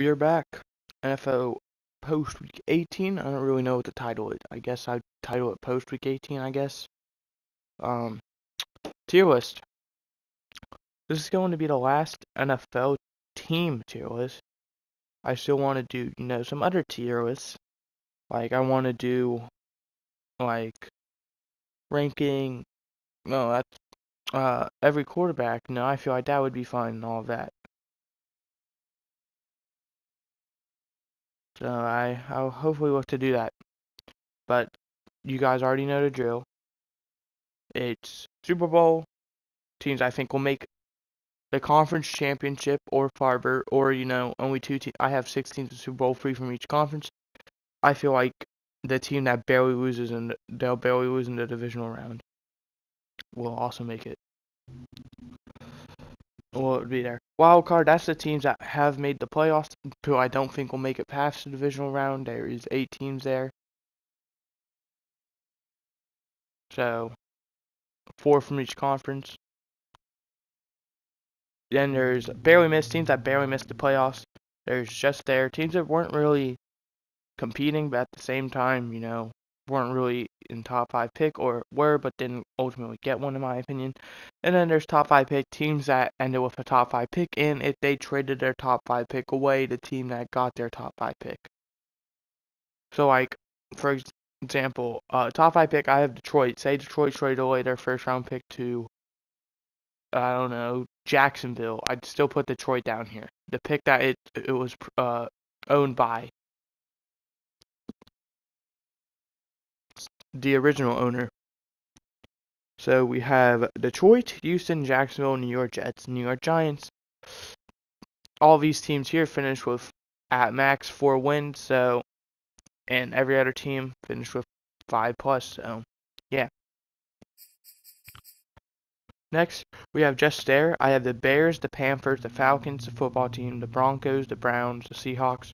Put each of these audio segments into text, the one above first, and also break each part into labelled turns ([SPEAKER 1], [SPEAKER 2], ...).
[SPEAKER 1] We are back. NFL Post Week 18. I don't really know what the title is. I guess I'd title it Post Week 18, I guess. Um, Tier list. This is going to be the last NFL team tier list. I still want to do, some other tier lists. Like, I want to do, like, ranking, no, that's, every quarterback. No, I feel like that would be fun and all of that. So I'll hopefully look to do that. But you guys already know the drill. It's Super Bowl. Teams I think will make the conference championship or farther, or only two teams. I have 6 teams in Super Bowl, 3 from each conference. I feel like the team that barely loses and they'll barely lose in the divisional round will also make it. Well, it would be there. Wild card. That's the teams that have made the playoffs, who I don't think will make it past the divisional round. There is 8 teams there, so 4 from each conference. Then there's barely missed teams that barely missed the playoffs. There's just there teams that weren't really competing, but at the same time, weren't really in top 5 pick or were, but didn't ultimately get one, in my opinion. And then there's top 5 pick teams that ended with a top 5 pick, and if they traded their top 5 pick away, the team that got their top 5 pick. So, like, for example, top 5 pick, I have Detroit. Say Detroit traded away their first round pick to, I don't know, Jacksonville. I'd still put Detroit down here. The pick that it was owned by the original owner. So we have Detroit, Houston, Jacksonville, New York Jets, New York Giants. All these teams here finished with at max 4 wins, and every other team finished with 5+. So yeah. Next, we have just there. I have the Bears, the Panthers, the Falcons, the football team, the Broncos, the Browns, the Seahawks.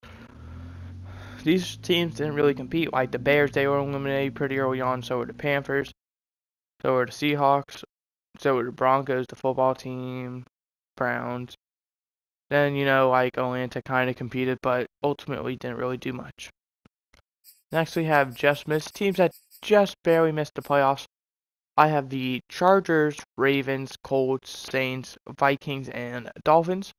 [SPEAKER 1] These teams didn't really compete. Like the Bears, they were eliminated pretty early on. So were the Panthers. So were the Seahawks. So were the Broncos, the football team, Browns. Then, like Atlanta kind of competed, but ultimately didn't really do much. Next, we have just missed teams that just barely missed the playoffs. I have the Chargers, Ravens, Colts, Saints, Vikings, and Dolphins.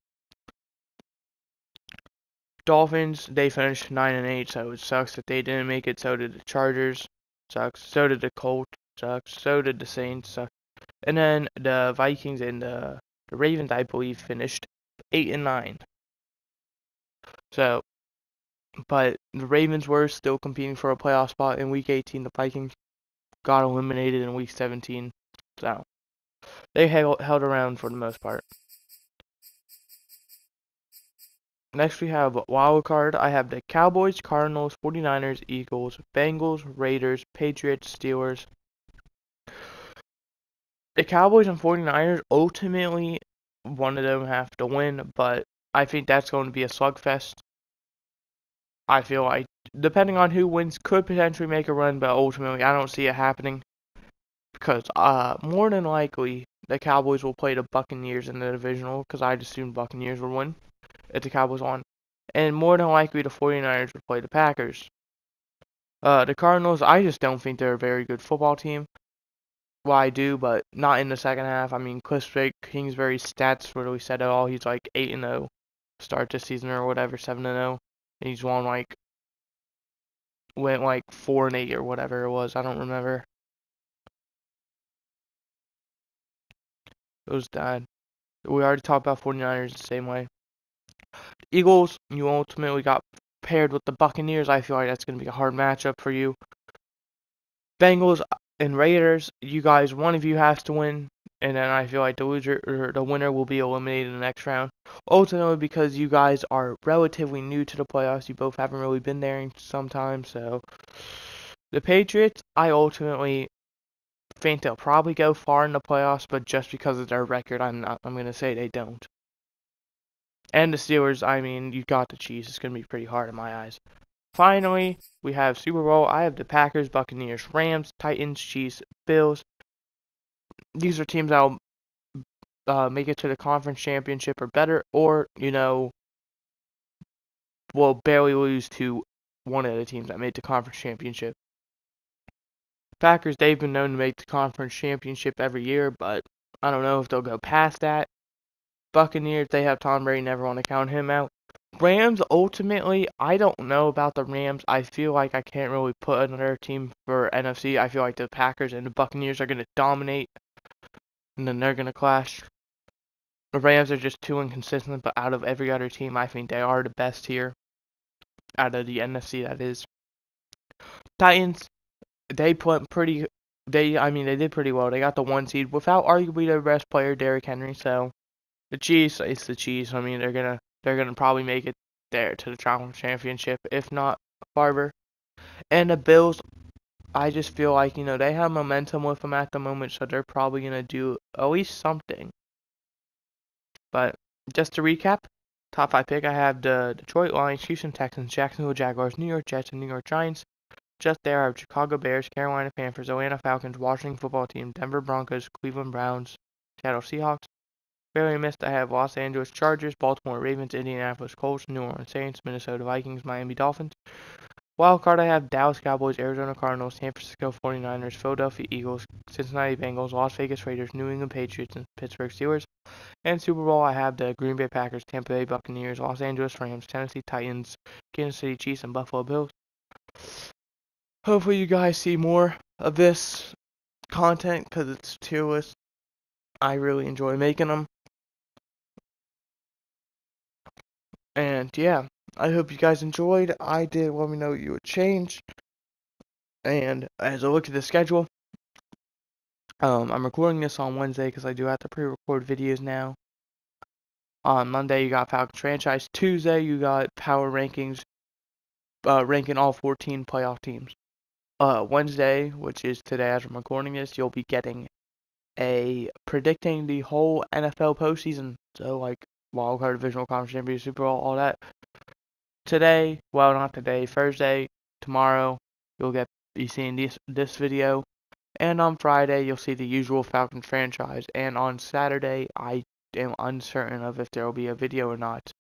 [SPEAKER 1] Dolphins, they finished 9-8, so it sucks that they didn't make it. So did the Chargers, sucks. So did the Colts, sucks. So did the Saints, sucks. And then the Vikings and the Ravens, I believe, finished 8-9. So, but the Ravens were still competing for a playoff spot in Week 18. The Vikings got eliminated in Week 17. So, they held around for the most part. Next, we have wild card. I have the Cowboys, Cardinals, 49ers, Eagles, Bengals, Raiders, Patriots, Steelers. The Cowboys and 49ers, ultimately, one of them have to win, but I think that's going to be a slugfest. I feel like, depending on who wins, could potentially make a run, but ultimately, I don't see it happening. Because more than likely, the Cowboys will play the Buccaneers in the divisional, because I'd assume Buccaneers will win if the Cowboys won. And more than likely, the 49ers will play the Packers. The Cardinals, I just don't think they're a very good football team. Well, I do, but not in the second half. I mean, Cliff Kingsbury's stats really said it all. He's like 8-0 start this season or whatever, 7-0. And he's went like 4-8 or whatever it was. I don't remember. It was bad. We already talked about 49ers the same way. Eagles, you ultimately got paired with the Buccaneers. I feel like that's going to be a hard matchup for you. Bengals and Raiders, you guys, one of you has to win, and then I feel like the loser or the winner will be eliminated in the next round. Ultimately, because you guys are relatively new to the playoffs, you both haven't really been there in some time. So the Patriots, I ultimately think they'll probably go far in the playoffs, but just because of their record, I'm gonna say they don't. And the Steelers, I mean, you got the Chiefs. It's gonna be pretty hard in my eyes. Finally, we have Super Bowl. I have the Packers, Buccaneers, Rams, Titans, Chiefs, Bills. These are teams that will make it to the conference championship or better, or will barely lose to one of the teams that made the conference championship. Packers, they've been known to make the conference championship every year, but I don't know if they'll go past that. Buccaneers, they have Tom Brady, never want to count him out. Rams, ultimately, I don't know about the Rams. I feel like I can't really put another team for NFC. I feel like the Packers and the Buccaneers are going to dominate, and then they're going to clash. The Rams are just too inconsistent, but out of every other team, I think they are the best here. Out of the NFC, that is. Titans, they did pretty well. They got the 1 seed without arguably their best player, Derrick Henry. So the Chiefs, it's the Chiefs. I mean, they're gonna probably make it there to the championship, if not farther. And the Bills, I just feel like they have momentum with them at the moment, so they're probably gonna do at least something. But just to recap, top 5 pick, I have the Detroit Lions, Houston Texans, Jacksonville Jaguars, New York Jets, and New York Giants. Just there, I have Chicago Bears, Carolina Panthers, Atlanta Falcons, Washington Football Team, Denver Broncos, Cleveland Browns, Seattle Seahawks. Barely missed, I have Los Angeles Chargers, Baltimore Ravens, Indianapolis Colts, New Orleans Saints, Minnesota Vikings, Miami Dolphins. Wild card, I have Dallas Cowboys, Arizona Cardinals, San Francisco 49ers, Philadelphia Eagles, Cincinnati Bengals, Las Vegas Raiders, New England Patriots, and Pittsburgh Steelers. And Super Bowl, I have the Green Bay Packers, Tampa Bay Buccaneers, Los Angeles Rams, Tennessee Titans, Kansas City Chiefs, and Buffalo Bills. Hopefully you guys see more of this content because it's tier list. I really enjoy making them. And yeah, I hope you guys enjoyed. I did. Let me know what you would change. And as I look at the schedule, I'm recording this on Wednesday because I do have to pre-record videos now. On Monday, you got Falcons franchise. Tuesday, you got power rankings, ranking all 14 playoff teams. Wednesday, which is today as I'm recording this, you'll be getting a predicting the whole NFL postseason. So like wild card, divisional conference championship, Super Bowl, all that. Today, well not today, Thursday, tomorrow, you'll be seeing this video. And on Friday, you'll see the usual Falcons franchise. And on Saturday, I am uncertain of if there will be a video or not.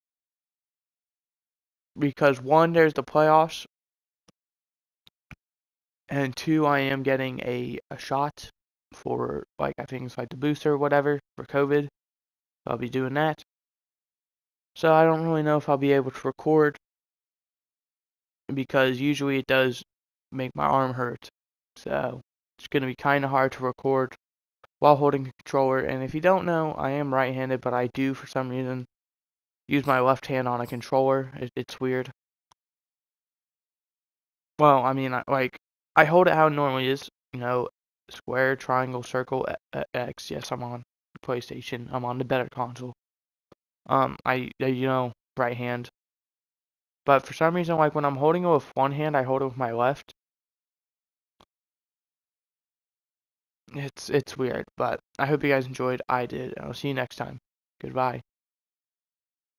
[SPEAKER 1] Because 1, there's the playoffs. And 2, I am getting a shot for, like, I think it's like the booster or whatever, for COVID. I'll be doing that. So I don't really know if I'll be able to record. Because usually it does make my arm hurt. So it's going to be kind of hard to record while holding a controller. And if you don't know, I am right-handed, but I do, for some reason, use my left hand on a controller. It's weird. Well, I mean, I hold it how it normally is. Square, triangle, circle, X. Yes, I'm on PlayStation. I'm on the better console. Right hand. But for some reason, like when I'm holding it with one hand, I hold it with my left. It's weird, but I hope you guys enjoyed. I did, and I'll see you next time. Goodbye.